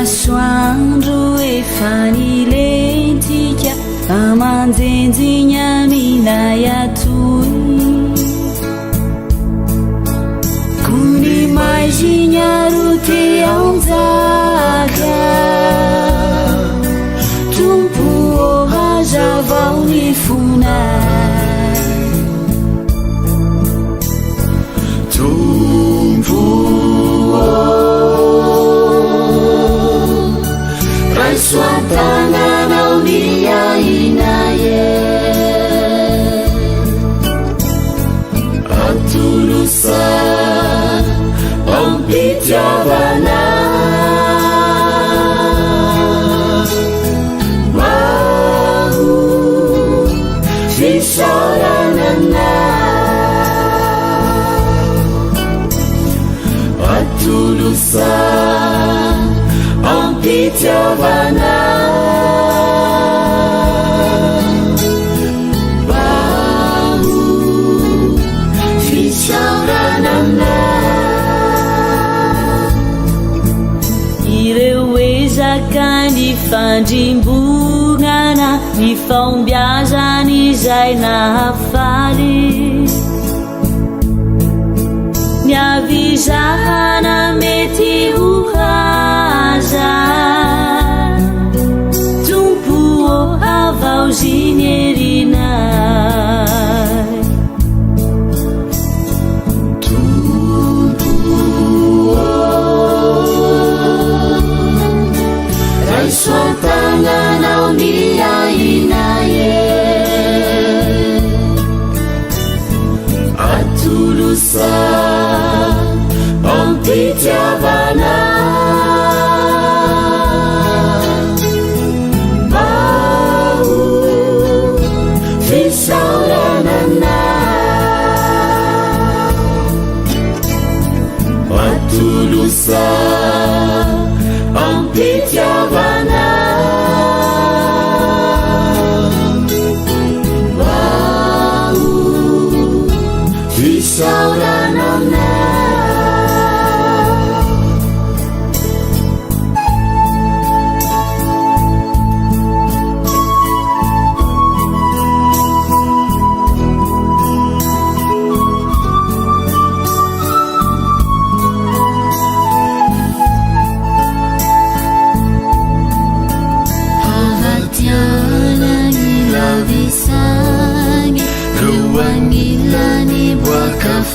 masoandro efa nilentika amanjenjina minay atoy kony maizinyaro te anjaka tompo hazavao ny fonay tompo raisoatananao miainaye atolosa ampitiavana maho fisaranana atolosa ampitiavana maho fisaranana ireo ezaka ny fandrimbonana ny fombiazany izay nahafaly ny avizahana mety ho haza tompo havaoziny erinay tompo raisoatananao miainaye atolosa ampitiavana maho fisaranana atolosa ampitiavana maho fisaranana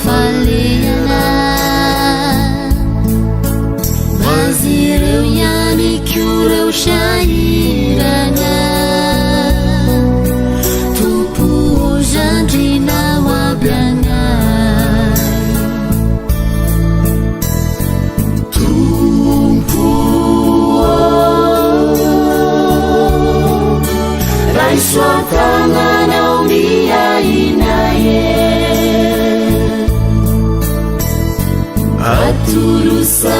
falena vazireu yani kyureu shairana tupu jandrina wabiana tompo raisoatananao miainaye atolosa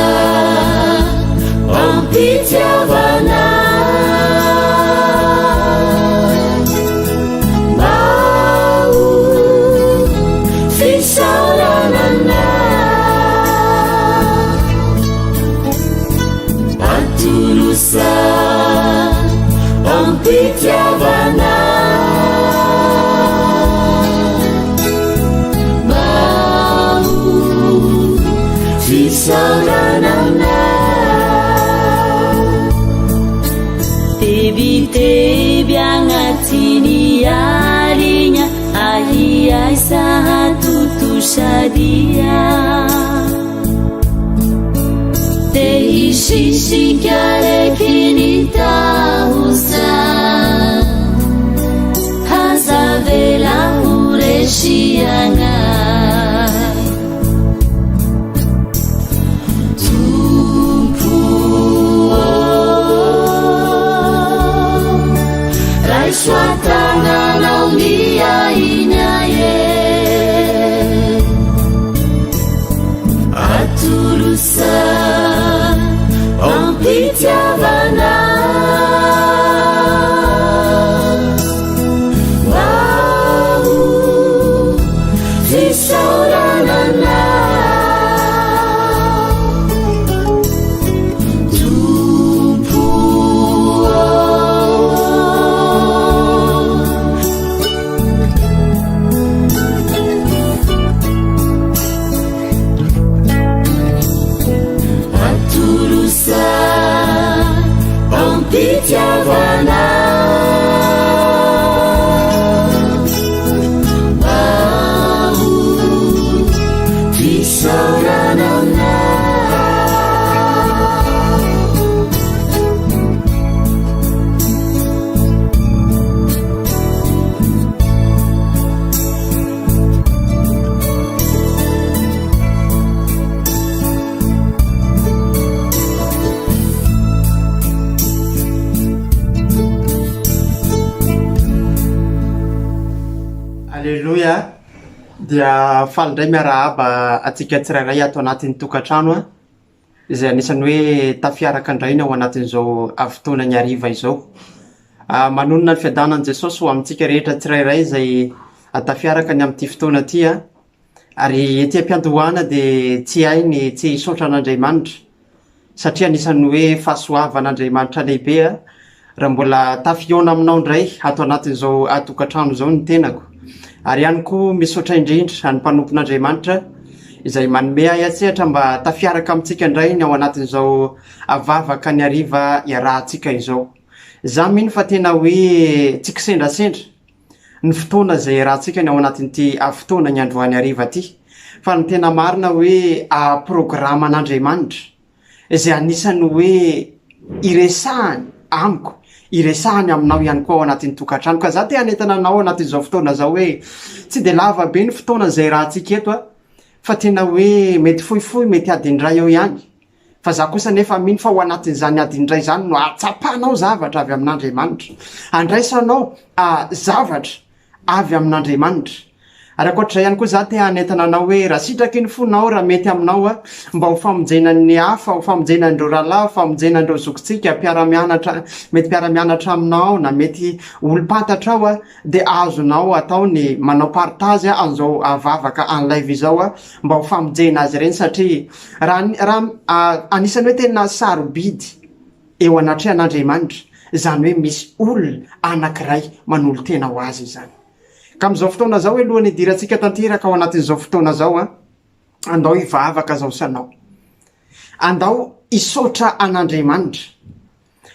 ampitiavana maho fisaranana atolosa ampitiavana fisaranana tebiteby agnatiny alinya ahiay sahatotosadia te hisisikarekiny tahosa hazavela horesiana raisoatananao miainaye atolosa ampitiavana maho fisaranana. Alleluia. Dia falindray miarahaba atsika tsirairay ato anatin'ny tokantrano a izay anisany hoe tafiaraka andraina ao anatin'izao avitoana ny hariva izao. Manonona ny fiadanan'i Jesosy ho amintsika rehetra tsirairay izay tafiaraka ny amin'ity fotoana ity a. Ary ety am-piandohana dia tsy hainy tsy hisaotra an'Andriamanitra satria anisany hoe fahasoavan'Andriamanitra lehibe a raha mbola tafiona aminao indray ato anatin'izao tokantrano izao ny tenako. Ary ihany koa misaotra indrindra ny mpanompon'Andriamanitra izay manome ahy atsehatra mba tafiaraka amintsika indray ny ao anatin'izao vavaka ny hariva iarahantsika izao. Za mino fa tena hoe tsy kisendrasendra ny fotoana izay iarahantsika ny ao anatin'ity fotoana ny androany hariva ity. Fa ny tena marina hoe programan'Andriamanitra izay anisany hoe iresahany amiko, iresahany aminao ihany koa ao anatin'ny tokantrano. Ka za te hanentana anao anatin'izao fotoana zao hoe tsy de lava be ny fotoana izay rahantsika eto a, fa tena hoe mety fohifohy mety adindray eo ihany. Fa za kosa nefa mino fa ho anatin'izany adindray zany no atsapanao zavatra avy amin'Andriamanitra, andraisanao zavatra avy amin'Andriamanitra. Ary ankoatrizay ihany koa za te hanentana anao hoe raha sitraky ny fonao raha mety aminao a mba ho famonjena ny hafa, ho famonjena andreo rahalahy, ho famonjena andreo zokintsika, mpiara-mianatra, mety mpiara-mianatra aminao na mety olo-pantatra ao a, dia ahazonao atao ny manao partage an'izao vavaka en live izao a mba ho famonjena azy ireny satria raha anisany hoe tena sarobidy eo anatrehan'Andriamanitra izany hoe misy olona anankiray manolo tena ho azy izany. Ka amin'izao fotoana zao alohan'ny hidirantsika tanteraka ao anatin'izao fotoana zao a, andao hivavaka zao sanao, andao hisaotra an'Andriamanitra,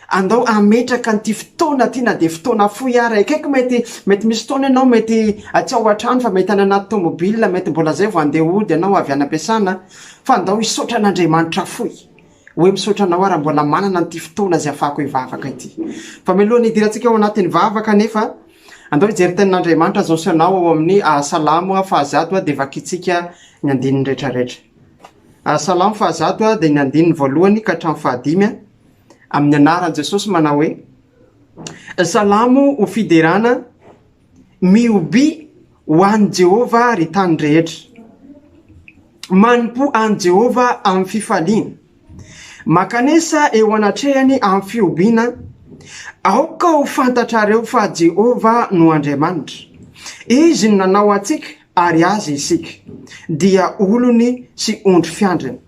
andao ametraka n'ity fotoana ty na de fotoana fohy ary akaiky mety misy fotoana ianao mety tsy ao an-trano fa mety any anaty tomobile, mety mbola zay vo andeha hody ianao avy any am-piasana, fa andao hisaotra an'Andriamanitra fohy hoe misaotra anao raha mbola manana n'ity fotoana zay afahako hivavaka ity. Fa mialohan'ny hidirantsika ao anatin'ny vavaka nefa andao hijery tenin'Andriamanitra zao sanao ao amin'ny salamo fahazato dia vakitsika ny andininy rehetrarehetra. Salamo fahazato dia ny andininy voalohany ka hatramin'ny fahadimy amin'ny anaran'i Jesosy manao hoe: salamo ho fiderana mioby ho an'i Jehova ry tany rehetra, manompo an'i Jehova amin'ny fifaliana, makanesa eo anatrehany amin'ny fiobiana, aoka ho fantatrareo fa Jehova no Andriamanitra. Izy no nanao antsika ary azy isika, dia olony sy ondry fiandriny.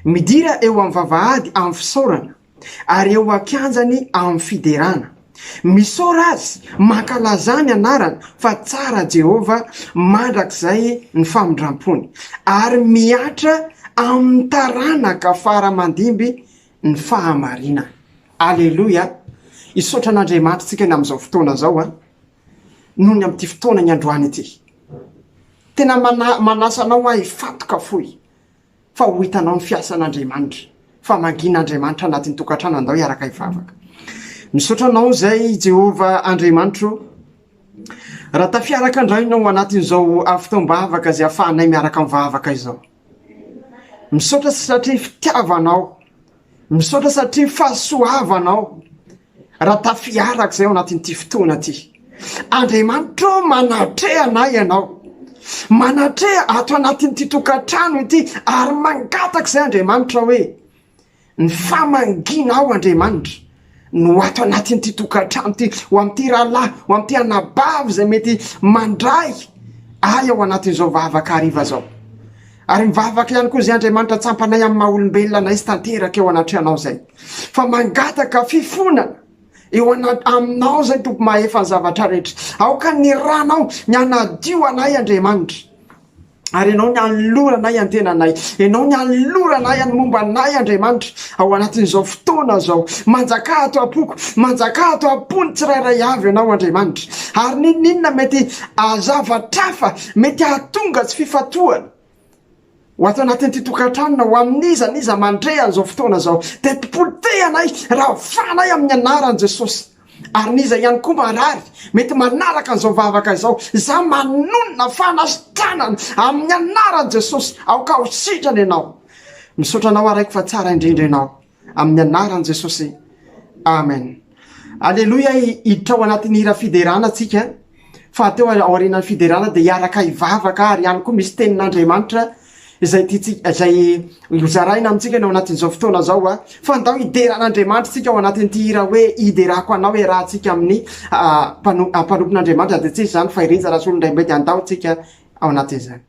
Midira eo amin'ny vavahady amin'ny fisaorana, ary eo akianjany amin'ny fiderana. Misaora azy, mankalazany anarany fa tsara Jehova, mandrakizay ny famondram-pony, ary miatra amin'ny taranaka faramandimby ny fahamarina. Alleluia. Isotra an'Andriamanitra tsika ny amin'izao fotoana zao a, noho ny amin'ity fotoana ny androany ity. Tena manasanao ahy fatoka fohy fa ho hitanao ny fiasan'Andriamanitra, fa mangin'Andriamanitra anatin'ny tokantrano andao hiaraka hivavaka. Misaotra anao zay Jehova Andriamanitra, raha tafiaraka andrainao anatin'izao fotoam-bavaka zay ahafahanay miaraka mivavaka izao. Misaotra satria fitiavanao, misaotra satria fahasoavanao raha tafiaraka zay ao anatin'ity fotoana ty. Andriamanitra manatreha anay ianao, manatreha ato anatin'ity tokantrano ity, ary mangataka zay Andriamanitra hoe ny famangina ao Andriamanitra no ato anatin'ity tokantrano ty, ho amin'ity rahalahy, ho amin'ity anabavy zay mety mandray ay ao anatin'izao vavaka hariva zao. Ary mivavaka ihany koa zay Andriamanitra tsampanay amin'ny maha-olombelona anay sy tanteraka eo anatrehanao zay, fa mangataka fifonana eo aminao zay tompo mahefa ny zavatra rehetra. Aoka ny ranao ny anadio anay Andriamanitra, ary ianao ny anoloranay antenanay, ianao ny anoloranay any mombanay Andriamanitra ao anatin'izao fotoana zao. Manjaka ato ampoko, manjaka ato ampony tsirairay avy ianao Andriamanitra, ary ninona mety azavatrafa mety ahatonga tsy fifatoana ho ato anatin'ity tokantranona ho amin'iza niza mandre an'izao fotoana zao, de tipoliteanay ravanay amin'ny anaran'i Jesosy. Ary niza ihany koa marary mety manaraka an'izao vavaka izao, za manonona fanasitranana amin'ny anaran'i Jesosy, aoka ho sitrany ianao. Misaotra anao araiky fa tsara indrindra ianao amin'ny anaran'i Jesosy, amen. Aleloia. Hiditra ao anatin'ny hira fiderana tsika, fa teo ao aorian'ny fiderana de hiaraka hivavaka, ary ihany koa misy tenin'Andriamanitra izay hozaraina amintsika ao anatin'izao fotoana zao fa andao hideran'Andriamanitra tsika ao anatin'ity hira hoe hiderako anao rahantsika amin'ny mpanompon'Andriamanitra, de tsisy zany fa irinja raha solondraimbay de andao tsika ao anatin'izany.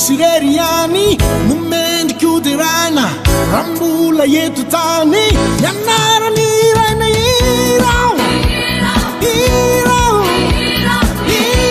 Sireriani numend kudirana rambula yetu tani yanara nirana irao irao irao irao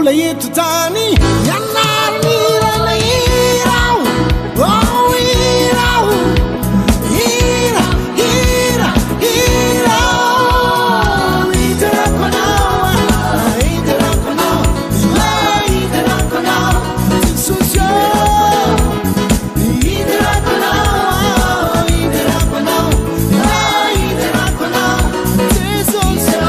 rambola eto tany ianarany irana irao oh irao ira ira ira iterakonao iterakonao iterakonao tisosio iterakonao iterakonao iterakonao tisosio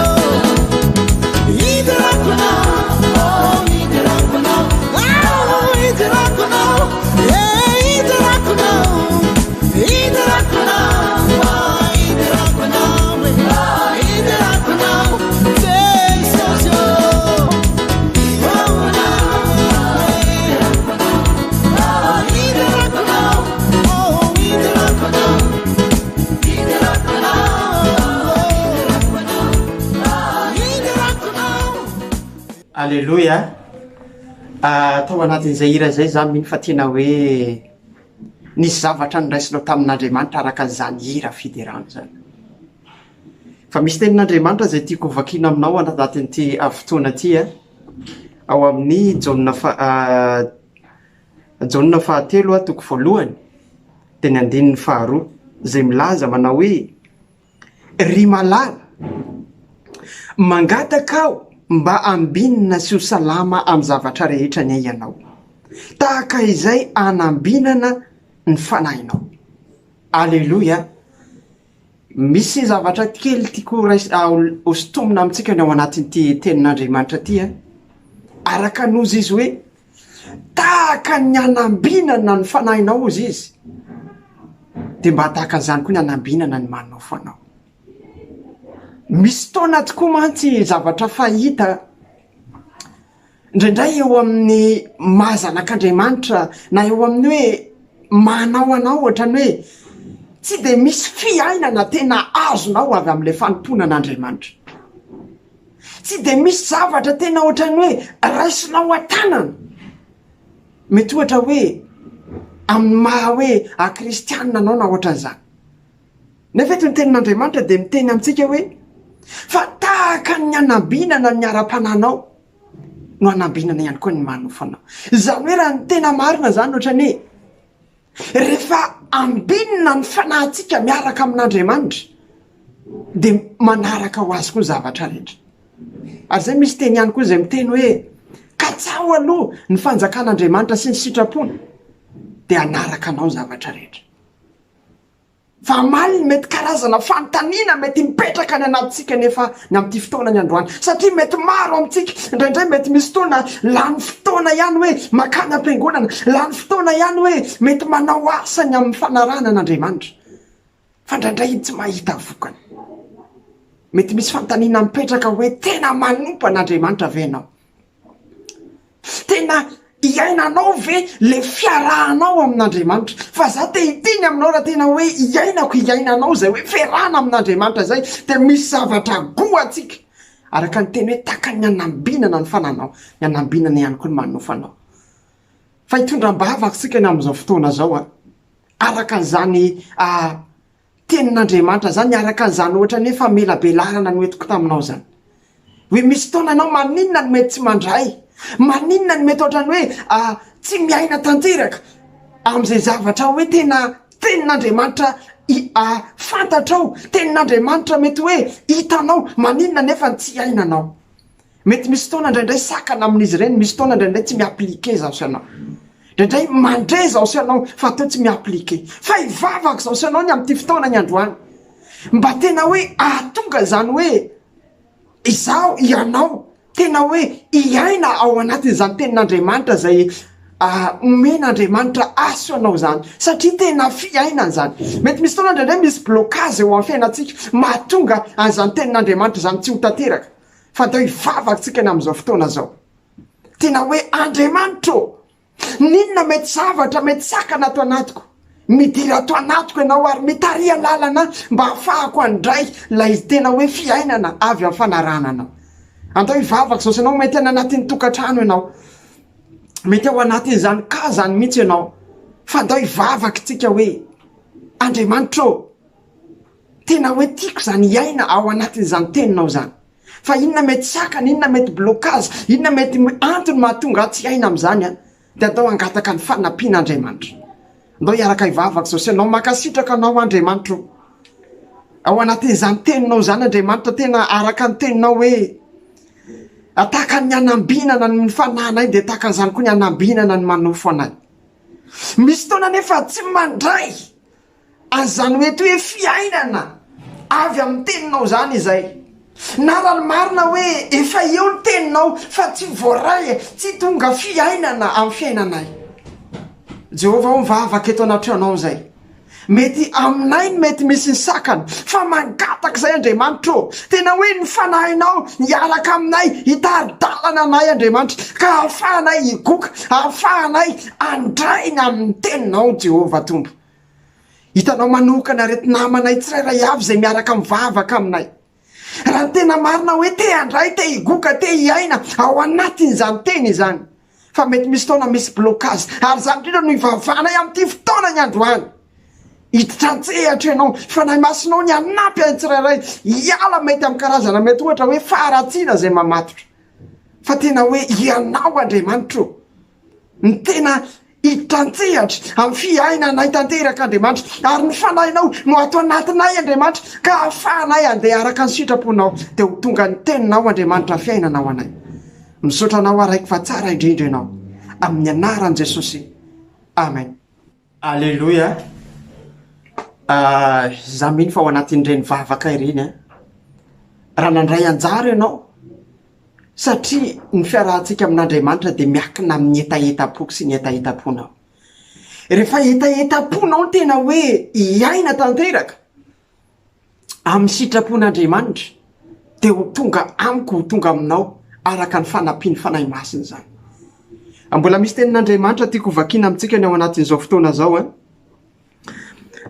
Alleluia. Tao anatin'izay hira zay za mino fa tena hoe nisy zavatra niraisinao tamin'Andriamanitra araka an'izany hira fiderano zany. Fa misy tenin'Andriamanitra zay tiako vakiana aminao anatin'ity fotoana ity ao amin'ny Jaonina fahatelo toko voalohany teny andininy faharoa zay milaza manao hoe ry malala mangataka ao mba ambinina sy ho salama amin'ny zavatra rehetra ny ianao tahaka izay anambinana ny fanahinao. Alleluia. Misy zavatra kely tiako hosintomina amintsika ny ao anatin'ity tenin'Andriamanitra ity araka nozy izy hoe tahaka ny anambinana ny fanahinao ozy izy dia mba tahaka an'izany koa ny anambinana ny manao fanao. Misy taona tokoa mantsy zavatra fahita indraindray eo amin'ny mahazanak'Andriamanitra na eo amin'ny hoe manao anao ohatrany hoe tsy dia misy fiainana tena azonao avy amin'ilay fanomponan'Andriamanitra. Tsy dia misy zavatra tena ohatrany hoe raisinao an-tanana. Mety ohatra hoe amin'ny maha hoe akristianina anao na ohatran'izany. Nefa eto ny tenin'Andriamanitra dia miteny amintsika hoe fa tahaka ny anambinana ny ara-pananao no anambinana ihany koa ny manofanao. Izany hoe raha ny tena marina zany ohatrany hoe rehefa ambinina ny fanahintsika miaraka amin'Andriamanitra dia manaraka ho azy koa zavatra rehetra. Ary zay misy teny ihany koa izay miteny hoe katsao aloha ny fanjakan'Andriamanitra sy ny sitrapony dia anaraka anao zavatra rehetra. Fa maliny mety karazana fanontaniana mety mipetraka ny anatintsika nefa ny amin'ity fotoana ny androany satria mety maro amintsika. Indraindray mety misy fotoana lany fotoana ihany hoe makany am-piangonana, lany fotoana ihany hoe mety manao asa ny amin'ny fanarana an'Andriamanitra fa indraindray tsy mahita vokany. Mety misy fanontaniana mipetraka hoe tena manompo an'Andriamanitra ve ianao? Tena iainanao ve le fiarahanao amin'Andriamanitra? Fa za te hitiny aminao raha tena hoe iainako iainanao zay hoe fiarahana amin'Andriamanitra zay dia misy zavatra goa atsika araka ny teny hoe tahaka ny anambinana ny fananao, ny anambinana ihany koa ny manofanao. Fa hitondram-bavaka sika ny amin'izao fotoana zao araka an'izany tenin'Andriamanitra zany, araka an'izany ohatra ny efa melabelarana no entiko taminao zany hoe misy taona anao maninona ny mety tsy mandray, maninona ny mety ohatrany hoe tsy miaina tanteraka amin'izay zavatra hoe tena tenin'Andriamanitra fantatrao, tenin'Andriamanitra mety hoe hitanao, maninona nefa tsy iainanao. Mety misy taona indraindray sakana amin'izy ireny, misy taona indraindray tsy miaplike zao sy ianao, indraindray mandre zao sy ianao fa teo tsy miaplike. Fa hivavaka zao sy ianao ny amin'ity fotoana ny androany mba tena hoe ahatonga zany hoe izao ianao tena hoe iaina ao anatin'izany tenin'Andriamanitra zay omen'Andriamanitra aso anao zany satria tena fiainana zany. Mety misy taona indraindray misy blocage eo amin'ny fiainantsika mahatonga an'izany tenin'Andriamanitra zany tsy ho tanteraka. Fa teo hivavaka tsika ny amin'izao fotoana zao tena hoe Andriamanitra ninona mety zavatra mety sakana ato anatiko, midira ato anatiko ianao ary mitaria lalana mba hafahako andray lay tena hoe fiainana avy amin'ny fanarahana anao. Andao hivavaka zao sy ianao mety any anatin'ny tokantrano ianao, mety ao anatin'izany ka zany mihitsy ianao, fa andao hivavaka tsika hoe Andriamanitra tena hoe tiako zany iaina ao anatin'izany teninao zany. fa inona mety sakana, inona mety blocage, inona mety antony mahatonga tsy aina am'izany a de atao angataka ny fanampian'Andriamanitra. Andao iaraka ivavaka zao sy anao makasitraka anao Andriamanitra ao anatin'izany teninao zany Andriamanitra tena araka ny teninao hoe ataka ny anambinana ny fananay de taka an'izany koa ny anambinana ny manofo anay. Misy taona nefa tsy mandray azany mety hoe fiainana avy amin'ny teninao zany izay na raha marina hoe efa eo ny teninao fa tsy voaray tsy tonga fiainana amin'ny fiainanay. Jehovah mivavaka eto anatrehonao zay mety aminay mety misy ny sakana fa mangataka zay Andriamanitra tena hoe ny fanahinao niaraka aminay hitari-dalana anay Andriamanitra ka ahafahanay higoka, ahafahanay andraina amin'ny teninao Jehovah Tompo. Hitanao manokana reto namanay tsirairay avy zay miaraka mivavaka aminay, raha tena marina hoe te handray, te higoka, te hiaina ao anatin'izany teny izany, fa mety misy taona misy blocage ary zany indrindra no hivavanay amin'ity fotoana ny androany. Hitrantsehatry ianao, fanahy masinao ny anampy any tsirairay hiala mety amin'ny karazana mety ohatra hoe faharatsiana zay mamatotra, fa tena hoe ianao Andriamanitra ny tena hitantsehatra amin'ny fiainanay tanteraka Andriamanitra, ary ny fanahinao no ato anatinay Andriamanitra ka ahafahanay andeha araka ny sitraponao de ho tonga ny teninao Andriamanitra fiainanao anay. Misaotra anao araiky fa tsara indrindra ianao amin'ny anaran'i Jesosy, amen. Alleluia. Za miny fa ao anatin'ireny vavaka ireny raha nandray anjara ianao satria ny fiarahantsika amin'Andriamanitra de miakina amin'ny etaetam-poko sy ny etaetam-ponao. Rehefa etaetam-ponao tena hoe iaina tanteraka amin'ny sitrapon'Andriamanitra de ho tonga amiko, ho tonga aminao araka ny fanampiany fanahy masina zany. Mbola misy tenin'Andriamanitra tiako vakiana amintsika ny ao anatin'izao fotoana zao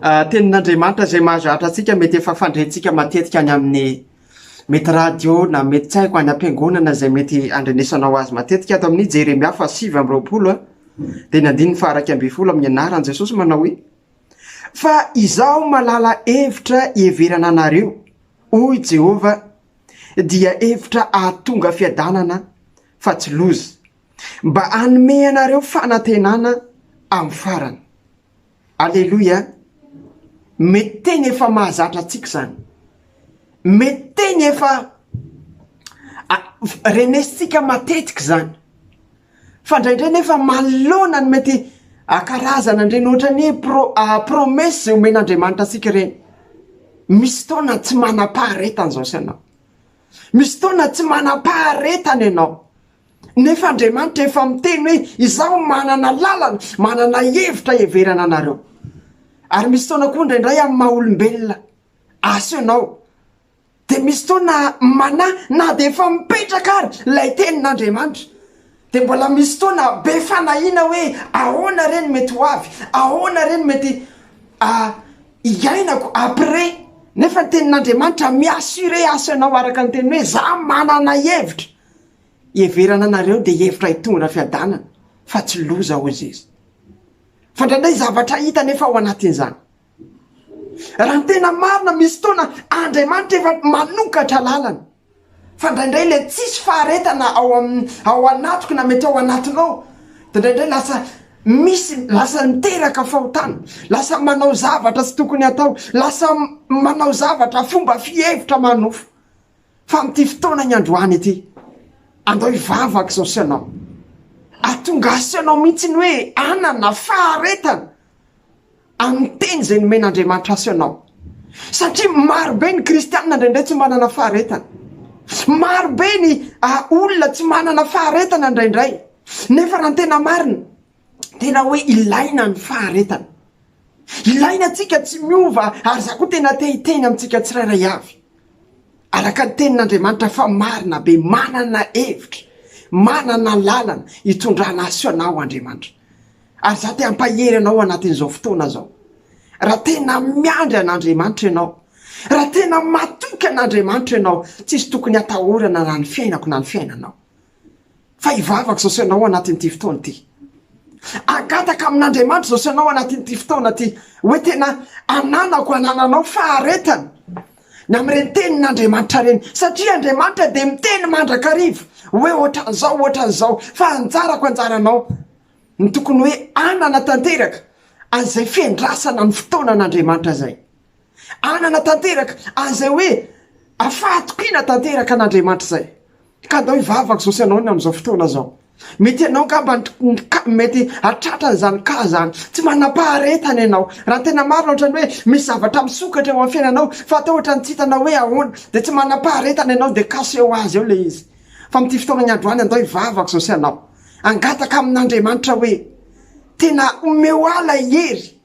tenin'Andriamanitra zay mahazatra antsika mety efa fandrentsika matetika any amin'ny mety radio na mety tsy haiko any am-piangonana zay mety andrenesanao azy matetika ato amin'ny Jeremia 7:20 de nandiny faraka 12 amin'ny anaran'i Jesosy manao hoe fa izaho malala hevitra hieverana anareo hoy Jehova dia hevitra ahatonga fiadanana fa tsy loza, mba hanome anareo fanantenana amin'ny farany. Alleluia. Mety teny efa mahazatra antsika zany, mety teny efa renesitsika matetika zany, fa indraindray nefa manoloana ny mety karazana indreny ohatra ny promesse zay omen'Andriamanitra antsika reny. Misy taona tsy manam-paharetana zao sy ianao, misy taona tsy manam-paharetana ianao, nefa Andriamanitra efa miteny hoe izaho manana lalana, manana hevitra hieverana anareo. Ary misy taona koa indraindray amin'ny maha-olombelona aso ianao de misy taona na de efa mipetraka ary lay tenin'Andriamanitra de mbola misy taona be fanahiana hoe ahoana reny mety ho avy, ahoana reny mety iainako après, nefa ny tenin'Andriamanitra miassure aso ianao araka ny teny hoe za manana hevitra hieverana anareo de hevitra hitondra fiadanana fa tsy loza hozy izy. Fa indraindray zavatra hita nefa ao anatin'izany. Raha ny tena marina misy taona Andriamanitra efa manokatra lalana, fa indraindray le tsisy faharetana ao anatiko na mety ao anatinao de indraindray lasa niteraka fahotana, lasa manao zavatra tsy tokony atao, lasa manao zavatra fomba fihevitra manofo. Fa amin'ity fotoana ny androany ity andao hivavaka zao sy ianao, atonga aso ianao mihitsy ny hoe anana faharetana amin'ny teny zay nomen'Andriamanitra aso ianao. Satria marobe ny kristianina indraindray tsy manana faharetana, marobe ny olona tsy manana faharetana indraindray, nefa raha ny tena marina tena hoe ilaina ny faharetana, ilaina antsika tsy miova. Ary za koa tena tehiteny amintsika tsirairay avy araka ny tenin'Andriamanitra fa marina be, manana hevitra, manana lalana hitondrana aso ianao Andriamanitra. Ary za te hampahery anao anatin'izao fotoana zao, raha tena miandry an'Andriamanitra ianao, raha tena matoky an'Andriamanitra ianao, tsisy tokony hatahorana na ny fiainako na ny fiainanao, fa hivavaka zao sy ianao anatin'ity fotoana ity, agataka amin'Andriamanitra zao sy ianao anatin'ity fotoana ity, hoe tena ananako anananao faharetana ny amin'ireny tenin'Andriamanitra reny satria Andriamanitra dia miteny mandrakariva hoe ohatran'izao fa anjarako anjaranao ny tokony hoe anana tanteraka an'izay fiandrasana ny fotoanan'Andriamanitra zay, anana tanteraka an'izay hoe afahatokiana tanteraka an'Andriamanitra zay. Ka andao hivavaka zao sy anao ny amin'izao fotoana zao, mety ianao mety atratra n'izany ka zany tsy manam-paharetana ianao raha tena marina ohatrany hoe misy zavatra misokatra eo amin'ny fiainanao fa atao ohatrany tsy hitanao hoe ahoana dia tsy manam-paharetana ianao dia kaseho azy eo le izy. Fa min'ity fotoana ny androany andao hivavaka zao sy anao angataka amin'Andriamanitra hoe tena omeo ala hery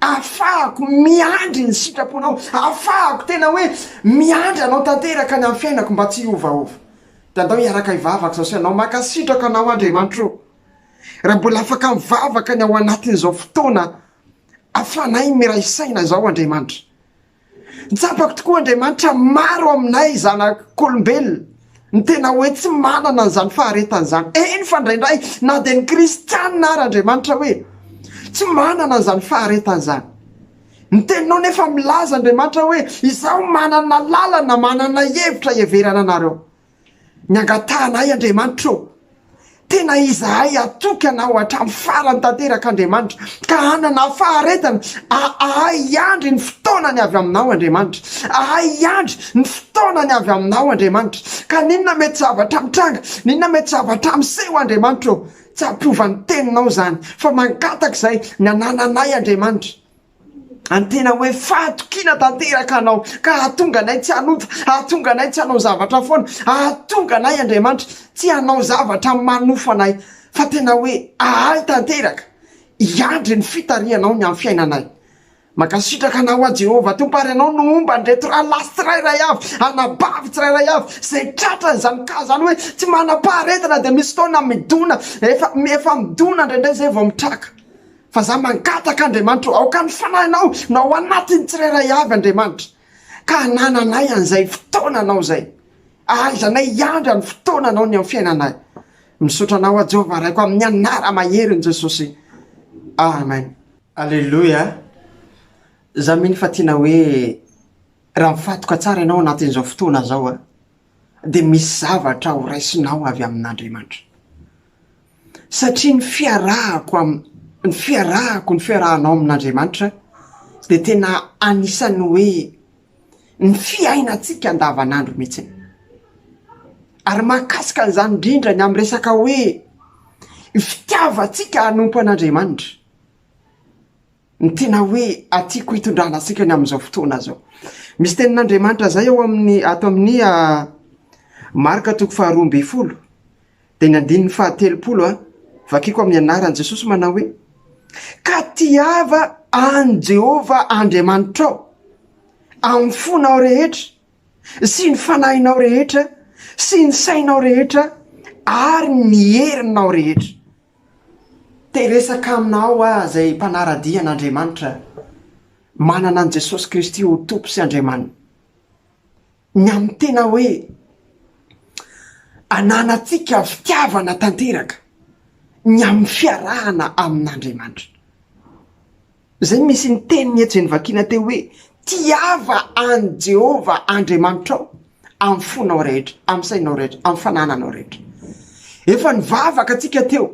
afahako miandry ny sitraponao, afahako tena hoe miandry anao tanteraka ny amin'ny fiainako mba tsy hiovaova. Da andao hiaraka hivavaka zao sy anao makasitraka anao Andriamanitra raha mbola afaka mivavaka ny ao anatin'izao fotoana afanay miray saina zao Andriamanitra. Nitsapako tokoa Andriamanitra maro aminay zanak'olombelona ny tena hoe tsy manana n'izany faharetana zany. Eny fandraindray na dia ny kristianina ary Andriamanitra hoe tsy manana n'izany faharetana zany. Ny teninao nefa milaza Andriamanitra hoe izaho manana lalana, manana hevitra heverana anareo. Ny angatahanay Andriamanitra tena izahay atoky anao hatramin'ny farany tanteraka Andriamanitra ka hanana faharetana ahay andry ny fotoanany avy aminao Andriamanitra, ahay andry ny fotoanany avy aminao Andriamanitra. Ka ninona mety zavatra mitranga, ninona mety zavatra miseho Andriamanitra tsy ampiovan'ny teninao zany fa mangataka izay ny anananay Andriamanitra antena hoe fahatokiana tanteraka anao ka hahatonga anay tsy hanofa, hahatonga anay tsy hanao zavatra foana, hahatonga anay Andriamanitra tsy hanao zavatra manofa anay fa tena hoe ahay tanteraka iandry ny fitarianao ny amin'ny fiainanay. Makasitraka anao a Jehova Tompo ary anao no omba ndreto rahalasy tsirairay avy, anabavy tsirairay avy zay tratra n'izany ka zany hoe tsy manam-paharetana dia misy fotoana midona efa midona indraindray zay vao mitraka. Fa za mangataka Andriamanitra aoka ny fanahinao na ao anatiny tsirairay avy Andriamanitra ka hanananay an'izay fotoananao zay, ahaizanay iandry ny fotoananao ny amin'ny fiainanay. Misaotra anao a Jehova raiko amin'ny anara mahery Jesosy. Amen. Alleluia. Za miny fa tiana hoe raha mifatoka tsara ianao anatin'izao fotoana zao dia misy zavatra ho raisinao avy amin'Andriamanitra. Satria ny fiarahanao amin'Andriamanitra dia tena anisany hoe ny fiainantsika andavanandro mihitsy. Ary mahakasika an'izany indrindra ny amin'ny resaka hoe fitiavantsika hanompo an'Andriamanitra ny tena hoe atiako hitondranatsika ny amin'izao fotoana zao. Misy tenin'Andriamanitra zay ao amin'ny ato amin'ny Marka 2:20 dia ny 9:30 vakiko amin'ny anaran'i Jesosy manao hoe ka tiava an Jehova Andriamanitrao amin'ny fonao rehetra sy ny fanahinao rehetra sy ny sainao rehetra ary ny herinao rehetra. Teresaka aminao zay mpanaradia an'Andriamanitra manana an Jesosy Kristy ho tompo sy Andriamanina. Ny amin'ny tena hoe ananatsika fitiavana tanteraka ny amin'ny fiarahana amin'Andriamanitra. Zay misy ny teniny eto zay nivakina teo hoe tiava an Jehova Andriamanitrao amin'ny fonao rehetra, amin'ny sainao rehetra, amin'ny fanananao rehetra. Efa nivavaka atsika teo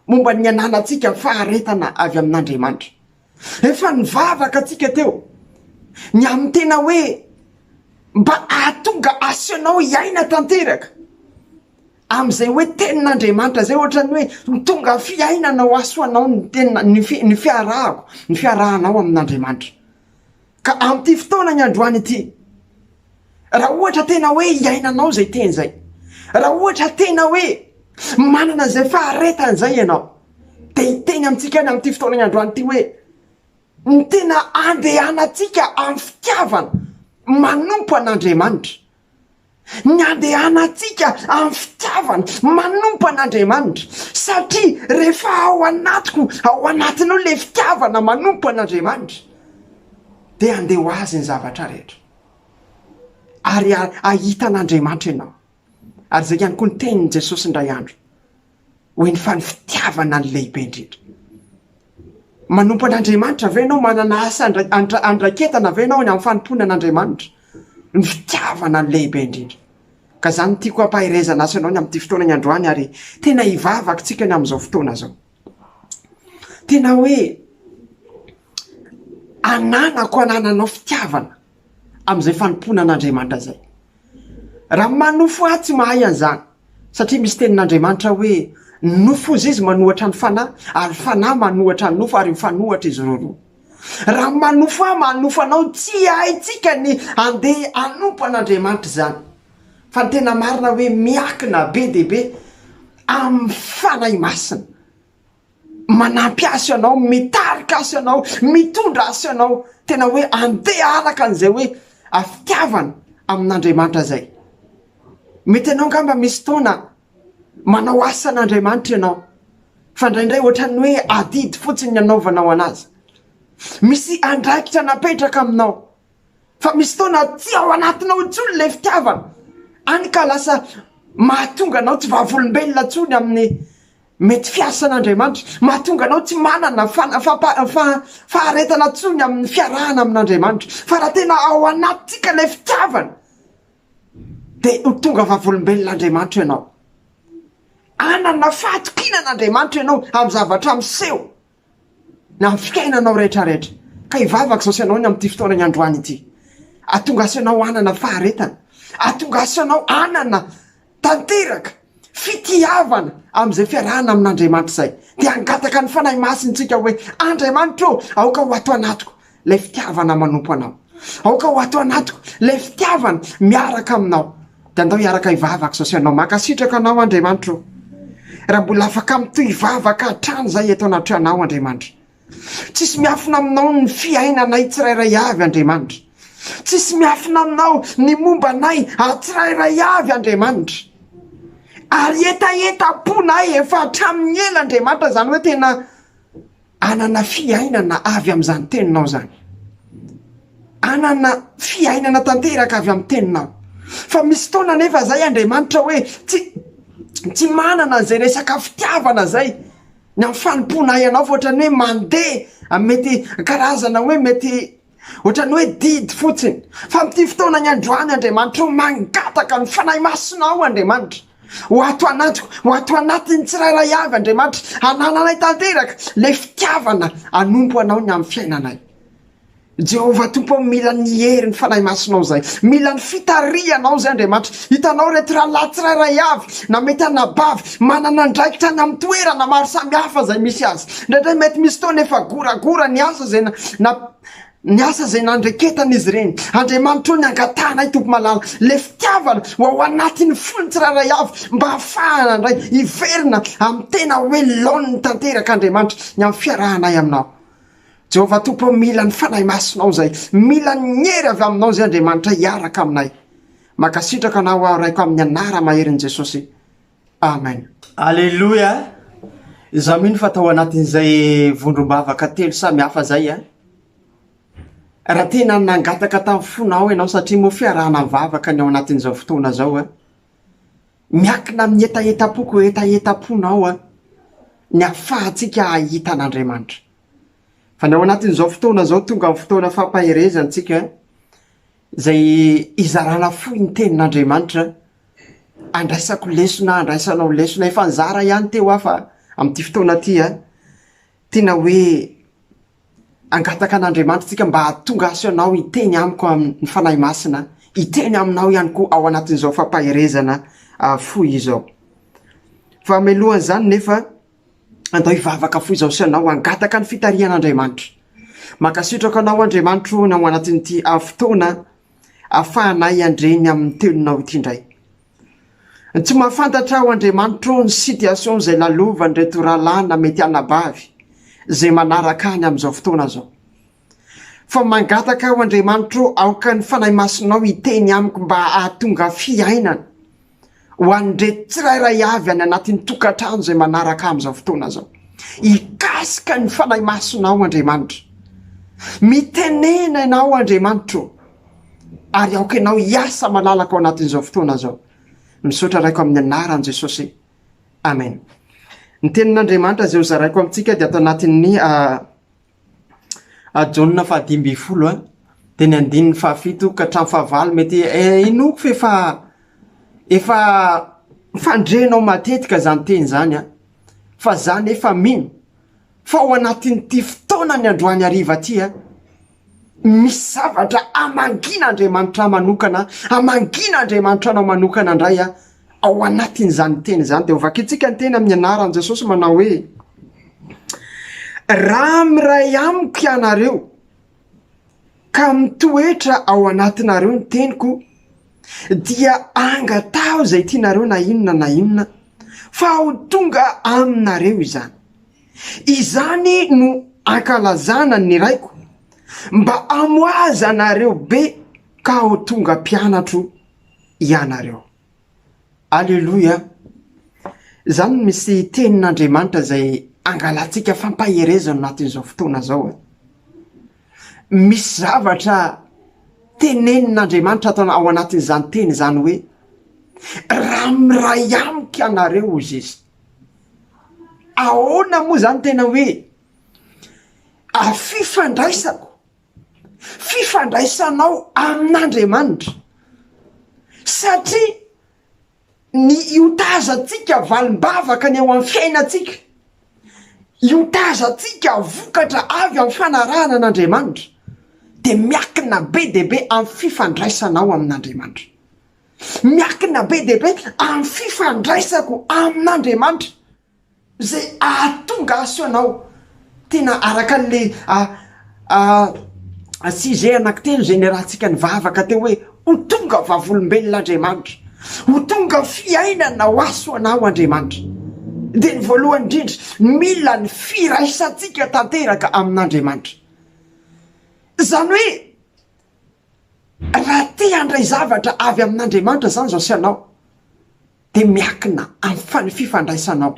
momba ny ananatsika faharetana avy amin'Andriamanitra. Efa nivavaka atsika teo ny amin'ny tena hoe mba ahatonga asionao iaina tanteraka amin'izay hoe tenin'Andriamanitra zay ohatrany hoe tonga fiainanao asoanao ny fiarahanao amin'Andriamanitra. Ka amin'ity fotoana ny androany ity, raha ohatra tena hoe iainanao zay teny zay, raha ohatra tena hoe manana zay faharetana zay ianao, dia hiteny amintsika any amin'ity fotoana ny androany ity hoe ny tena andehanantsika amin'ny fitiavana manompo an'Andriamanitra, ny andehanantsika amin'ny fitiavana manompo an'Andriamanitra. Satria rehefa ao anatinao le fitiavana manompo an'Andriamanitra dia andeha ho azy ny zavatra rehetra ary ahita an'Andriamanitra ianao. Ary zay ihany koa ny tenin'i Jesosy indray andro hoe ny fa ny fitiavana ny lehibe indrindra. Manompo an'Andriamanitra ve ianao, manana asa andraketana ve ianao ny amin'ny fanompona an'Andriamanitra? ny fitiavana ny lehibe indrindra ka zany tiako ampahirezana asanao ny am'ty fotoana ny androany ary tena ivavaka tsika ny am'izao fotoana zao tena hoe ananako anananao fitiavana am'izay fanompona an'Andriamanitra zay raha manofo atsy mahay an'izany satria misy tenin'Andriamanitra hoe nofo izy manohatra ny fanahy ary fanahy manohatra ny nofo ary mifanohatra izy roa raha manofo manofo anao tsy haitsika ny andeha anompo an'Andriamanitra zany fa ny tena marina hoe miakina be dehibe amin'ny fanahy masina manampy asy ianao mitarika asy ianao mitondra asy ianao tena hoe andeha araka an'izay hoe afitiavana amin'Andriamanitra zay mety ianao ngamba misy taona manao asan'Andriamanitra ianao fa indraindray ohatrany hoe adidy fotsiny ny anaovanao anazy misy andraikitra napetraka aminao fa misy taona tsy ao anatinao tsony le fitiavana any ka lasa mahatonga anao tsy vavolombelona tsony amin'ny mety fiasan'Andriamanitra mahatonga anao tsy manana faharetana tsony amin'ny fiarahana amin'Andriamanitra fa raha tena ao anatsika le fitiavana de tonga vavolombelon'Andriamanitra ianao anana fahatokinan'Andriamanitra ianao amin'ny zavatra miseho na amin'ny fikainanao rehetrarehetra ka ivavaka zao sianao ny am'ty fotoana ny androany ity atonga asianao anana faharetana atonga asianao anana tanteraka fitiavana am'izay fiarahana amin'Andriamanitra zay de angataka ny fanahy masintsika hoe Andriamanitra aoka ho ato anatiko le fitiavana manompo anao aoka ho ato anatiko le fitiavana miaraka aminao de andao hiaraka ivavaka zao sianao makasitraka anao Andriamanitra raha mbola afaka mitoy ivavaka hatrany zay eto anaty anao Andriamanitra tsisy miafina aminao ny fiainanay tsirairay avy Andriamanitra tsisy miafina aminao ny momba anay atsirairay avy Andriamanitra ary etaponay efa hatramin'ny ela Andriamanitra zany hoe tena anana fiainana avy am'izany teninao zany anana fiainana tanteraka avy amin'ny teninao fa misy taona nefa zay Andriamanitra hoe tsy manana zay resaka fitiavana zay ny amin'ny fanomponay anao fa ohatrany hoe mandeha mety karazana hoe mety ohatrany hoe didy fotsiny fa mity fotoana ny androany Andriamanitra mangataka ny fanahy masinao Andriamanitra ho ato anatiko ho ato anatiny tsirairay avy Andriamanitra anananay tanteraka le fitiavana anompo anao ny amin'ny fiainanay Jehovah tompo mila ny hery ny fanahy masinao zay mila ny fitarianao zay Andriamanitra hitanao reto raha tsirairay avy na mety anabavy manana andraikitra ny amin'ny toerana maro samihafa zay misy azy ndraindray mety misy taona efa goragora ny asa zay ny asa zay nandreketana izy reny Andriamanitra ny angatanay tompo malala le fitiavana ho ao anatin'ny fony tsirairay avy mba hafahana ndray hiverina amin'ny tena hoe laoniny tanteraka Andriamanitra ny amin'ny fiarahanay aminao Jehovah tompo mila ny fanahy masinao zay mila ny hery avy aminao zay Andriamanitra hiaraka aminay makasitraka anao araiko amin'ny anara maherin'i Jesosy amen Alleluia izaho mino fa tao anatin'izay vondrom-bavaka telo samy hafa zay raha tena nangataka tamin'ny fonao ianao satria moa fiarahana mivavaka ny ao anatin'izao fotoana zao miakina amin'ny etaetapoko etaetaponao ny afahantsika ahita an'Andriamanitra fa ny ao anatin'izao fotoana zao tonga amin'ny fotoana fampahirezantsika zay izarana fohy ny tenin'Andriamanitra andraisako lesona andraisanao lesona efa nizara ihany teo afa amin'ity fotoana ty tena hoe angataka an'Andriamanitra tsika mba tonga aso ianao hiteny amiko amin'ny fanahy masina hiteny aminao ihany koa ao anatin'izao fampahirezana fohy izao fa melohan'izany nefa andao hivavaka fohy izao sy ianao angataka ny fitarian'Andriamanitra makasitraka anao Andriamanitra ny ao anatin'ity fotoana afahanay andreny amin'ny teninao ity indray tsy mahafantatra ao Andriamanitra ny situation zay lalovany reto rahalahy mety anabavy zay manaraka any amin'izao fotoana zao fa mangataka ao Andriamanitra aoka ny fanahy masinao hiteny amiko mba ahatonga fiainana ho an'ireo tsirairay avy any anatin'ny tokantrano zay manaraka amin'izao fotoana zao ikasika ny fanahy masinao Andriamanitra mitenena ianao Andriamanitra ary aoka ianao hiasa malalaka ao anatin'izao fotoana zao misaotra raiko amin'ny anaran'i Jesosy amen ny tenin'Andriamanitra zay ho zaraiko amintsika dia atao anatin'ny Jaona 5:20 dia teny andininy fahafito ka hatramy fahavalo mety inoko fa efa fandrenao matetika zany teny zany a fa zany efa mino fa ao anatin'ity fotoana ny androany hariva ty a misy zavatra amangina Andriamanitra manokana amangina Andriamanitra anao manokana indray a ao anatin'izany teny zany de ovakitsika ny teny amin'ny anaran'i Jesosy manao hoe raha miray amiko ianareo ka mitoetra ao anatinareo ny teniko dia angatao zay tianareo na inona fa ho tonga aminareo izany no ankalazana ny raiko mba amoazanareo be ka ho tonga mpianatro ianareo. Alleluia. Zany misy tenin'Andriamanitra zay angalatsika fampaherezana anatin'izao fotoana zao. Misy zavatra tenenin'Andriamanitra ataona ao anatin'izany teny zany hoe raha miray amiko ianareo izy izy. Ahoana moa zany tena hoe fifandraisanao amin'Andriamanitra satria ny iotazatsika valim-bavaka ny ao amin'ny fiainatsika iotazatsika vokatra avy amin'ny fanarahana an'Andriamanitra de miakina be dehibe amin'ny fifandraisanao amin'Andriamanitra miakina be dehibe amin'ny fifandraisako amin'Andriamanitra zay ahatonga aso anao tena araka le sujet anankitelo zay niarahantsika ny vavaka teo hoe ho tonga vavolombelon'Andriamanitra ho tonga fiainana ho aso anao Andriamanitra de ny voalohany indrindra mila ny firaisantsika tanteraka amin'Andriamanitra zany hoe raha te handray zavatra avy amin'Andriamanitra zany zao sy anao de miakina amin'ny fifandraisanao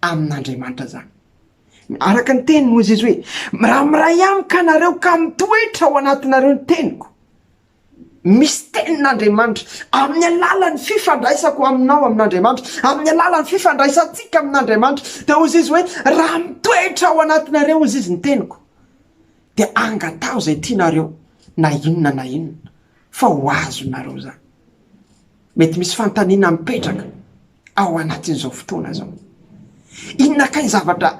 amin'Andriamanitra zany araka ny teny moa izy hoe raha miray amiko anareo ka mitoetra ao anatinareo ny teniko misy tenin'Andriamanitra amin'ny alalan'ny fifandraisako aminao amin'Andriamanitra amin'ny alalan'ny fifandraisantsika amin'Andriamanitra de ozy izy hoe raha mitoetra ao anatinareo izy izy ny teniko de angatao zay tianareo na inona fa ho azonareo zany. Mety misy fantaniana mipetraka ao anatin'izao fotoana zao. Inona kay zavatra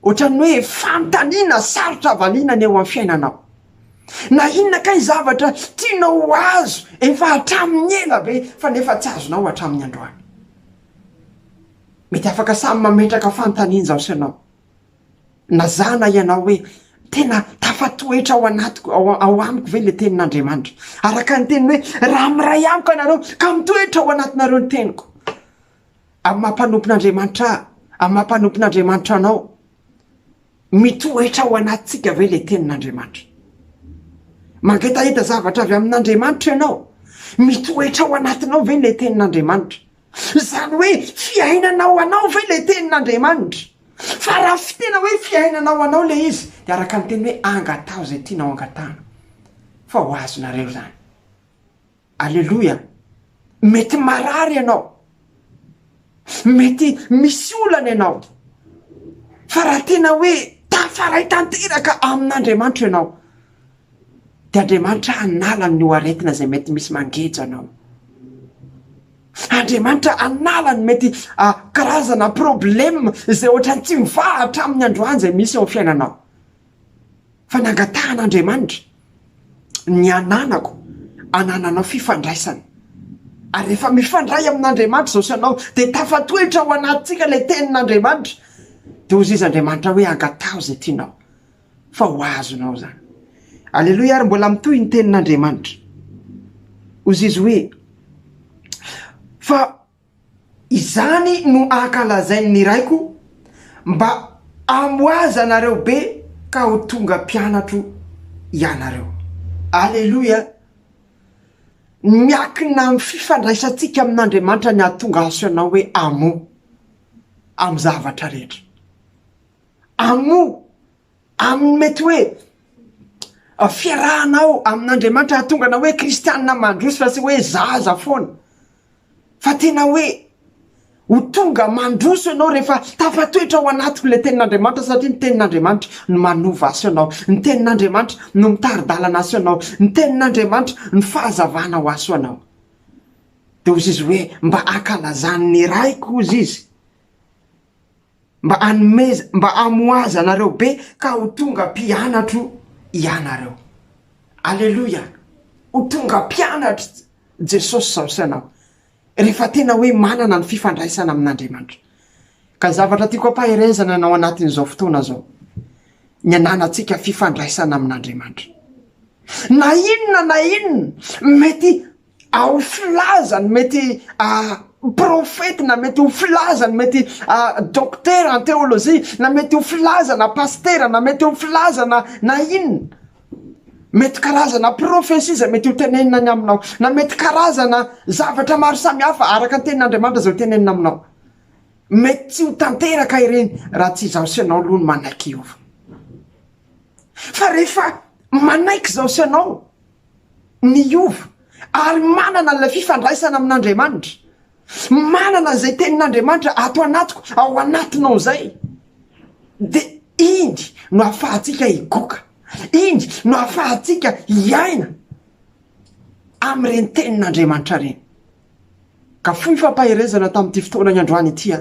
ohatrany hoe fantaniana sarotra avaliana ny eo amin'ny fiainanao na inona kay zavatra tianao ho azo efa hatramin'ny ela be fa nefa tsy azonao hatramin'ny androany. Mety afaka samy mametraka fantaniana zao sy anao na zana ianao hoe tena tafatoetra ao anatiko ao amiko ve le tenin'Andriamanitra araka ny teny hoe raha miray amiko anareo ka mitoetra ao anatinareo ny teniko amin'ny mampanompon'Andriamanitra anao mitoetra ao anatsika ve le tenin'Andriamanitra mangetaita zavatra avy amin'Andriamanitra ianao mitoetra ao anatinao ve le tenin'Andriamanitra zany hoe fiainanao anao ve le tenin'Andriamanitra fa raha fitena hoe fiainanao anao le izy de araka ny teny hoe angatao zay tianao angatana fa ho azonareo zany. Alleluia. Mety marary ianao mety misy olana ianao fa raha tena hoe tafaray tanteraka amin'Andriamanitra ianao de Andriamanitra anala ny oaretina zay mety misy mangeja anao Andriamanitra anala ny mety karazana problème zay ohatrany tsy mivahatra amin'ny androany zay misy ao fiainanao fa nangatahan'Andriamanitra ny anananao fifandraisana ary rehefa mifandray amin'Andriamanitra zao sy anao de tafatoetra ao anatsika le tenin'Andriamanitra de ozy izy Andriamanitra hoe angatao zay tianao fa ho azonao zany. Alleluia. Ary mbola mitoy ny tenin'Andriamanitra ozy izy hoe fa izany no ankalazainy raiko mba amoazanareo be ka ho tonga mpianatro ianareo. Alleluia. Miakina amin'ny fifandraisantsika amin'Andriamanitra ny ahatonga aso ianao hoe amo amin'ny zavatra rehetra amo amin'ny mety hoe fiarahanao amin'Andriamanitra ahatonga anao hoe kristianina mandroso fa sy hoe zaza foana fa tena hoe ho tonga mandroso ianao rehefa tafatoetra ao anatiko le tenin'Andriamanitra satria ny tenin'Andriamanitra no manova aso ianao, ny tenin'Andriamanitra no mitaridalana aso ianao, ny tenin'Andriamanitra ny fahazavana ho aso ianao. De ozy izy hoe mba akalazany raiko ozy izy, mba anomeza, mba amoaza anareo be ka ho tonga mpianatro ianareo. Alleluia. Ho tonga mpianatra Jesosy zao sanao rehefa tena hoe manana ny fifandraisana amin'Andriamanitra. Ka zavatra tiako ampaherezana anao anatin'izao fotoana zao, ny ananantsika fifandraisana amin'Andriamanitra. Na inona mety ao filazany, mety profety, na mety ho filazany, mety docteur en théologie, na mety ho filazana pasteur, na mety ho filazana na inona, mety karazana profesia zay mety ho tenenina ny aminao, na mety karazana zavatra maro samihafa araka ny tenin'Andriamanitra zay ho tenenina aminao, mety tsy ho tanteraka ireny raha tsy zao sy anao aloha ny manaiky iova. Fa rehefa manaiky zao sy anao ny iova ary manana le fifandraisana amin'Andriamanitra, manana zay tenin'Andriamanitra ato anatiko ao anatinao zay, de iny no ahafahantsika higoka, iny no ahafahantsika hiaina am'ireny tenin'Andriamanitra reny. Ka foy fampaherezana tamin'ity fotoana ny androany ity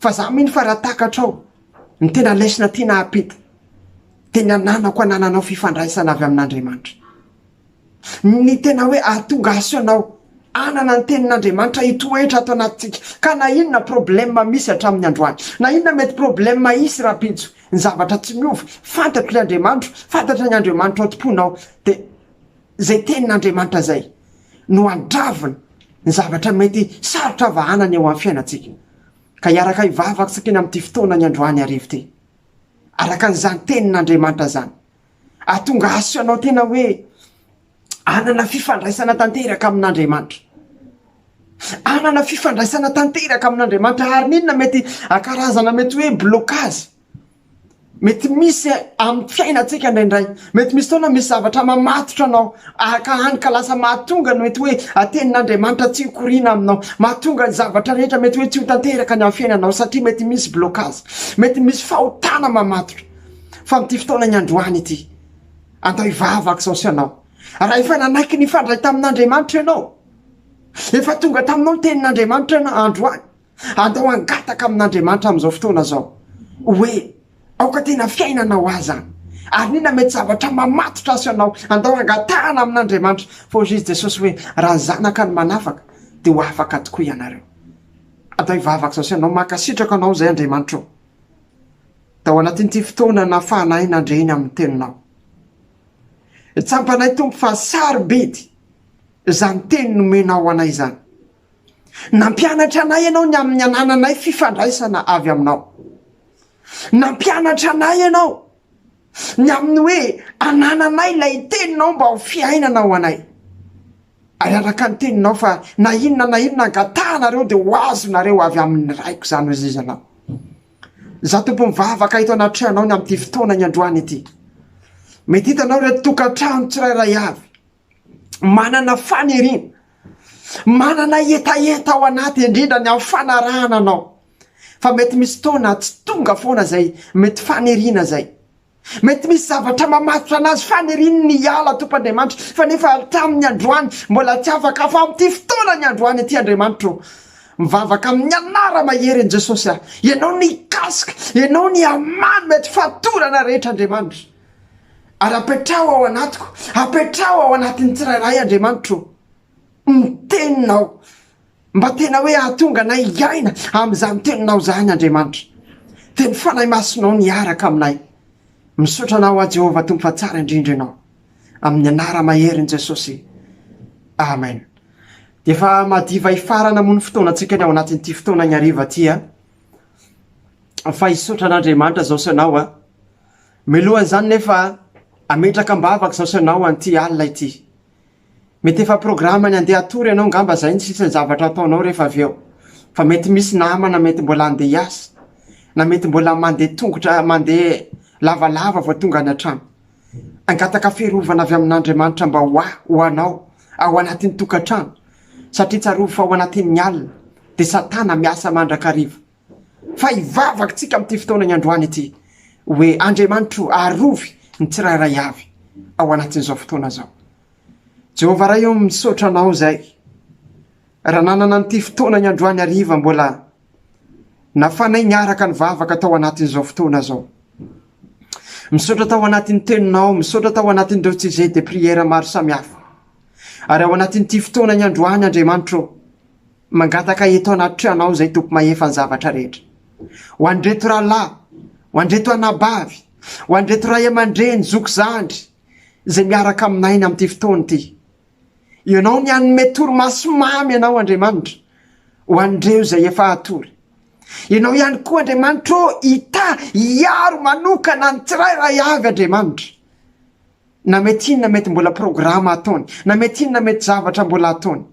fa za miny fa raha takatrao ny tena lesina tiana apita de ny ananako anananao fifandraisana avy amin'Andriamanitra, ny tena hoe ahatonga aso ianao anana ny tenin'Andriamanitra hitoetra ato anatintsika. Ka na inona problème misy hatramin'ny androany, na inona mety problème isy rapitso, ny zavatra tsy miova, fantatry l'Andriamanitra, fantatra ny Andriamanitra ao tomponao, de zay tenin'Andriamanitra zay no andravina ny zavatra mety sarotra vahanany eo amin'ny fiainantsika. Ka iaraka hivavaka sakena amin'ity fotoana ny androany arivo ty, araka n'izany tenin'Andriamanitra zany, ahatonga aso ianao tena hoe anana fifandraisana tanteraka amin'Andriamanitra, anana fifandraisana tanteraka amin'Andriamanitra. Ary ninona mety karazana mety hoe blocage mety misy amin'ny fiainantsika indraindray, mety misy taona misy zavatra mamatotra anao ka hany ka lasa mahatonga mety hoe tenin'Andriamanitra tsy hikorina aminao, mahatonga ny zavatra rehetra mety hoe tsy ho tanteraka ny amin'ny fiainanao satria mety misy blocage, mety misy fahotana mamatotra. Fa amin'ity fotoana ny androany ity andao hivavaka zao sy anao, raha efa nanaiky ny fandray tamin'Andriamanitra ianao, efa tonga taminao ny tenin'Andriamanitra ianao androany, andao angataka amin'Andriamanitra amin'izao fotoana zao hoe aoka tena fiainanao azy any, ary nina mety zavatra mamatotra aso ianao, andao angatahana amin'Andriamanitra. Fa ozy izy Jesosy hoe raha zanaka ny manafaka de ho afaka tokoa ianareo. Andao hivavaka zao sy anao, makasitraka anao zay Andriamanitra ao tao anatin'ity fotoana nafahanay nandreny amin'ny teninao. Tsampanay tompo fa sarobedy zany teny nomenao anay zany, nampianatra anay ianao ny amin'ny anananay fifandraisana avy aminao, nampianatra anay ianao ny amin'ny hoe anananay lay teninao mba ho fiainana ho anay. Ary araka ny teninao fa na inona angatahanareo de ho azonareo avy amin'ny raiko zany ozy izy anao. Za tompo mivavaka ito anaty anao ny amin'ity fotoana ny androany ity, mety hitanao reto tokantrano tsirairay avy manana fanirina, manana etaeta ao anaty indrindra ny amin'ny fanarahana anao, fa mety misy taona tsy tonga foana zay mety fanirina zay, mety misy zavatra mamatotra anazy faniriny ny ala tompoandriamanitra, fa nefa tamin'ny androany mbola tsy afaka. Fa amin'ity fotoana ny androany ity Andriamanitra mivavaka amin'ny anara mahery ny Jesosy ianao ny kasika, ianao ny amany mety fatorana rehetra Andriamanitra, ary apetrao ao anatiko, apetrao ao anatin'ny tsirairay Andriamanitra ny teninao, mba tena hoe ahatonga nay iaina amin'izany teninao zany Andriamanitra. Teny fanay masonao niaraka aminay, misaotra anao a Jehovah tompo fa tsara indrindra ianao, amin'ny anara mahery ny Jesosy, amen. De fa madiva hifarana mony fotoanantsika ny ao anatin'ity fotoana ny hariva ty fa hisaotra an'Andriamanitra zao sanao melohan zany nefa ametraka mbavaka zao sanao an'ity alina ity. Mety efa programany andeha atory ianao ngamba zay ny sisa zavatra ataonao rehefa avy eo, fa mety misy namana mety mbola andeha hiasa, na mety mbola mandeha tongotra, mandeha lavalava vao tonga any an-trano, angataka fiarovana avy amin'Andriamanitra mba ho anao ao anatin'ny tokantrano, satria tsarovy fa ao anatin'ny alina de satana miasa mandrakariva fa ivavakytsika am'ty fotoana ny androany ity hoe Andriamanitro arovy ny tsirairay avy ao anatin'izao fotoana zao. Jehova ray eo misaotra anao zay raha nanana nyty fotoana ny androany hariva mbola nafanay niaraka ny vavaka tao anatin'izao fotoana zao. Misaotra tao anatin'ny teninao, misaotra tao anatin'ireo tsizay de priera maro samihafa. Ary ao anatin'ity fotoana ny androany Andriamanitro mangataka eto anaty tranao zay tompo mahefa ny zavatra rehetra. Ho andreto rahalahy, ho andreto anabavy, ho andreto ray aman-dreny, zoko zandry zay miaraka aminay ny am'ty fotoana ity. Ianao ny anome torimaso mamy ianao Andriamanitro ho andreo zay efa atory. Ianao ihany koa Andriamanitro ita iaro manokana ny tsirairay avy Andriamanitro. Na mety inona mety mbola programa ataony, na mety inona mety zavatra mbola ataony.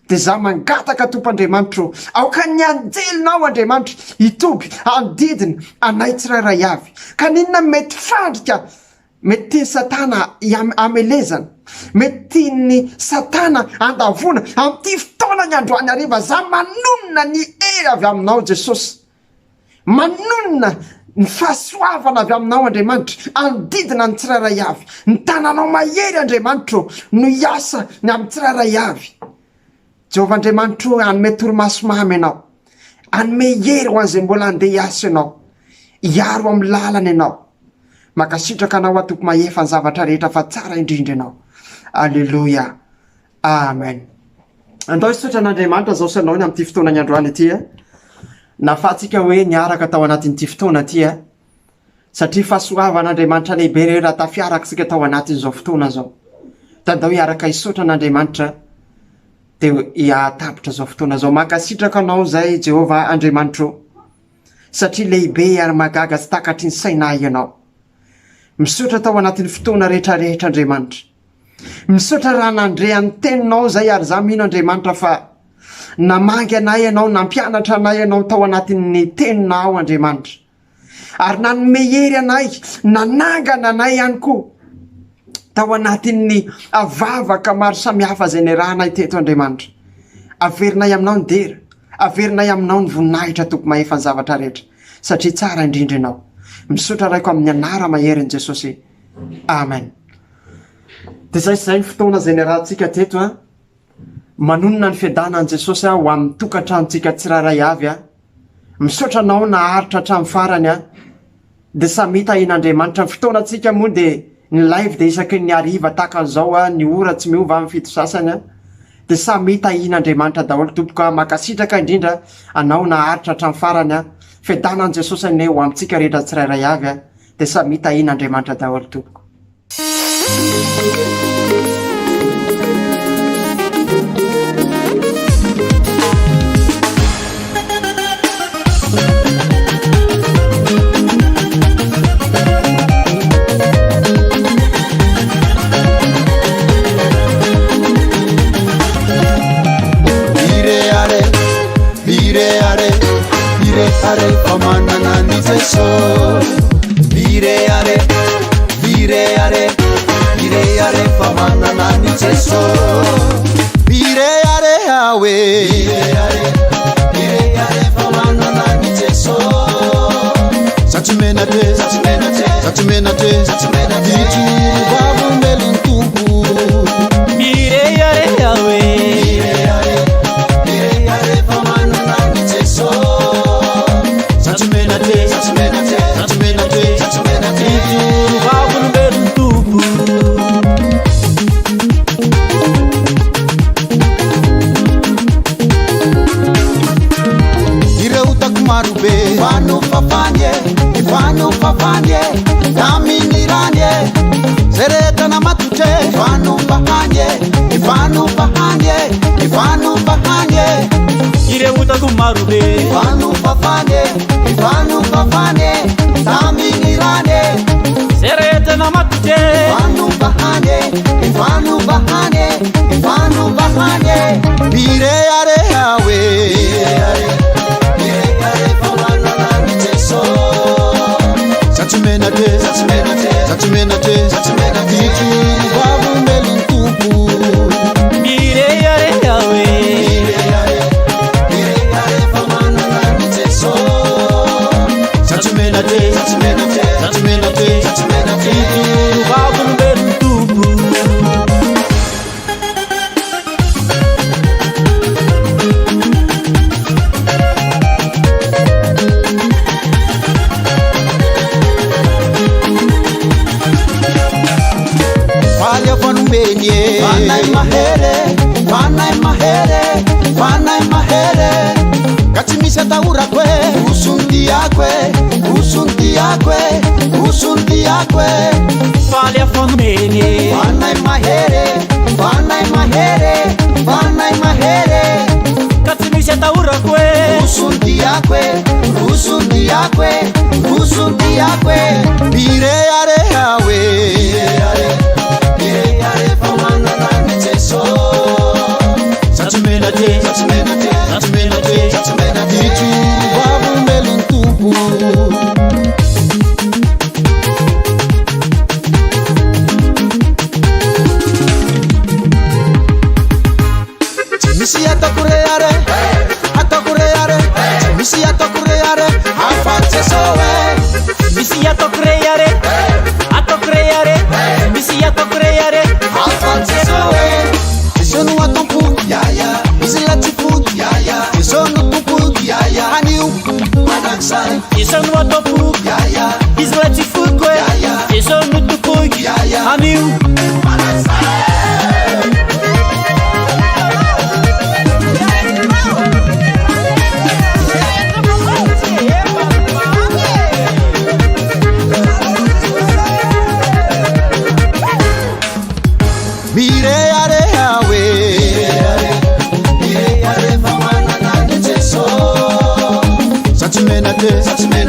De za mangataka tompo Andriamanitro aoka ny anjelinao Andriamanitro itoby andidiny anay tsirairay avy. Kaninona mety fandrika, mety ny satana amelezana, mety ny satana andavona am'ty fotoana ny androany hariva, za manonona ny hery avy aminao Jesosy, manonona ny fahasoavana avy aminao Andriamanitro andidina ny tsirairay avy. Ny tananao mahery Andriamanitro no iasa ny amin'ny tsirairay avy. Jehova Andriamanitro anome torimaso mamy ianao, anome hery ho an'izay mbola andeha hiasa ianao, iaro amin'ny lalana ianao. Makasitraka anao atompo mahefa ny zavatra rehetra fa tsara indrindra ianao. Alleluia, amen. Andao isotra an'Andriamanitra zao sanao ny am'ty fotoana ny androany ity nafatsika hoe niaraka tao anatin'ity fotoana ity satria fahasoavan'Andriamanitra lehibe reo raha tafiaraksika tao anatin'izao fotoana zao. Tandao hiaraka isotra an'Andriamanitra de hiatapitra zao fotoana zao. Makasitraka anao zay Jehova Andriamanitro satria lehibe ary magaga sy takatry ny sainay ianao. Misotra tao anatin'ny fotoana rehetrarehetra Andriamanitra. Misotra raha nandre any teninao zay ary za mino Andriamanitra fa namangy anay ianao, nampianatra anay ianao tao anatin'ny teninao Andriamanitra. Ary nanome hery anay, nanangana anay ihany koa tao anatin'ny vavaka maro samihafa zay nirahanay teto Andriamanitra. Averinay aminao ny dera, averinay aminao ny voninahitra tompo mahefa ny zavatra rehetra satria tsara indrindra ianao. Misotra raiko amin'ny anara maherin'i Jesosy. Amen. De zay fotoana zay nirahantsika teto manonona ny fiadanan'i Jesosy ho amin'ny tokantranontsika tsirairay avy misotra anao naharitra hatramin'ny farany de samy tahian'Andriamanitra. Ny fotoanantsika moa de ny live de isaky ny hariva tahaka an'izao ny ora tsy miova amin'ny fito sasany de samy tahian'Andriamanitra daholo tompoko. Makasitraka indrindra anao naharitra hatramin'ny farany fiadanan'i Jesosy ne ho amintsika rehetra tsirairay avy de samy tahian'Andriamanitra daholo tompoko. Are pamanana ni Jesu, vire are pamanana ni Jesu, vire are hawe, vire are pamanana ni Jesu. Satumena te, itu babu meluntubu, vire are hawe, vire are pamanana ni Jesu. Mpano papanye, aminy ranye, sereta na matute. Mpano pahanye, ire uta kumarube. Mpano papanye, aminy ranye, sereta na matute. Mpano pahanye, bire are hawe. Satumena te, itu babu meluntubu, mire yare yawe, Vanai mahere Katimisi ataura kwe Usundi akwe Fale a famene Vanai mahere Katimisi ataura kwe Usundi akwe Bire are hawe Itu babu melun tubu Misi atakureare Misi atakureare afate sowe Misi atakureare Misi atakureare afate sowe Isonu atompu yaya Isilati food yaya Isonu tupu yaya Haniu manaksai Isonu atopu yaya Islati fukwe Isonu tupu yaya Amiu Mire are hawe Mire are famana na neteso Satumena